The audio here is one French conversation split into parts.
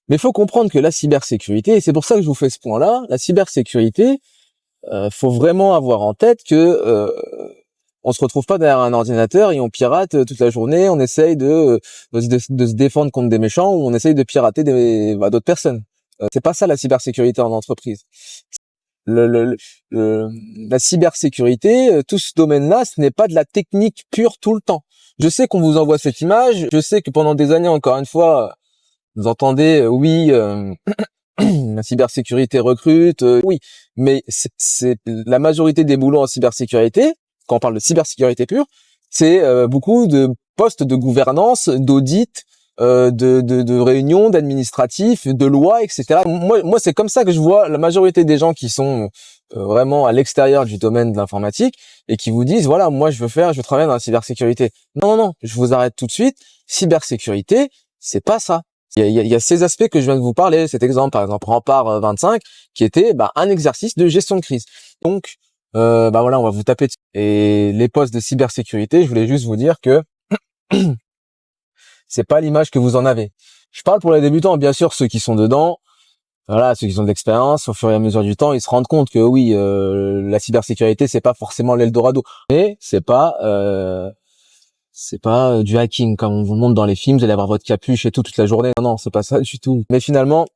Mais il faut comprendre que la cybersécurité, et c'est pour ça que je vous fais ce point-là, la cybersécurité, faut vraiment avoir en tête que on se retrouve pas derrière un ordinateur et on pirate toute la journée, on essaye de se défendre contre des méchants ou on essaye de pirater d'autres personnes. C'est pas ça la cybersécurité en entreprise. Le, le, le- la cybersécurité, tout ce domaine-là, ce n'est pas de la technique pure tout le temps. Je sais qu'on vous envoie cette image, je sais que pendant des années, encore une fois, vous entendez, oui, la cybersécurité recrute, oui, mais c'est la majorité des boulots en cybersécurité, quand on parle de cybersécurité pure, c'est beaucoup de postes de gouvernance, d'audit, de réunions, d'administratifs, de lois, etc. Moi, c'est comme ça que je vois la majorité des gens qui sont vraiment à l'extérieur du domaine de l'informatique et qui vous disent, voilà, moi, je veux travailler dans la cybersécurité. Non, non, non, je vous arrête tout de suite. Cybersécurité, c'est pas ça. Il y a ces aspects que je viens de vous parler, cet exemple, par exemple, Rempart 25, qui était un exercice de gestion de crise. Donc, voilà, on va vous taper dessus. Et les postes de cybersécurité, je voulais juste vous dire que c'est pas l'image que vous en avez. Je parle pour les débutants, bien sûr, ceux qui sont dedans, voilà, ceux qui ont de l'expérience, au fur et à mesure du temps, ils se rendent compte que oui, la cybersécurité, c'est pas forcément l'Eldorado, mais c'est pas du hacking comme on vous montre dans les films, vous allez avoir votre capuche et tout toute la journée. Non, non, c'est pas ça du tout. Mais finalement,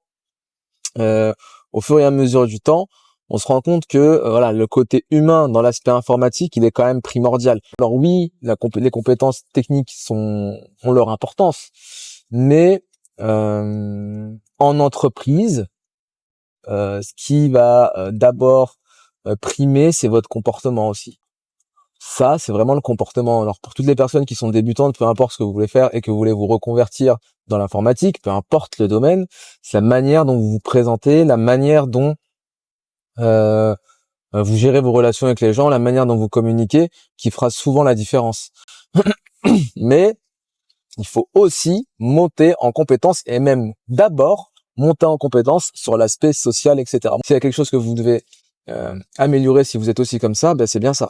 au fur et à mesure du temps, on se rend compte que voilà, le côté humain dans l'aspect informatique, il est quand même primordial. Alors oui, les compétences techniques ont leur importance, mais en entreprise, ce qui va d'abord primer, c'est votre comportement aussi. Ça, c'est vraiment le comportement. Alors pour toutes les personnes qui sont débutantes, peu importe ce que vous voulez faire et que vous voulez vous reconvertir dans l'informatique, peu importe le domaine, c'est la manière dont vous vous présentez, la manière dont vous gérez vos relations avec les gens, la manière dont vous communiquez, qui fera souvent la différence. Mais il faut aussi monter en compétences et même d'abord monter en compétences sur l'aspect social, etc. S'il y a quelque chose que vous devez améliorer si vous êtes aussi comme ça, c'est bien ça.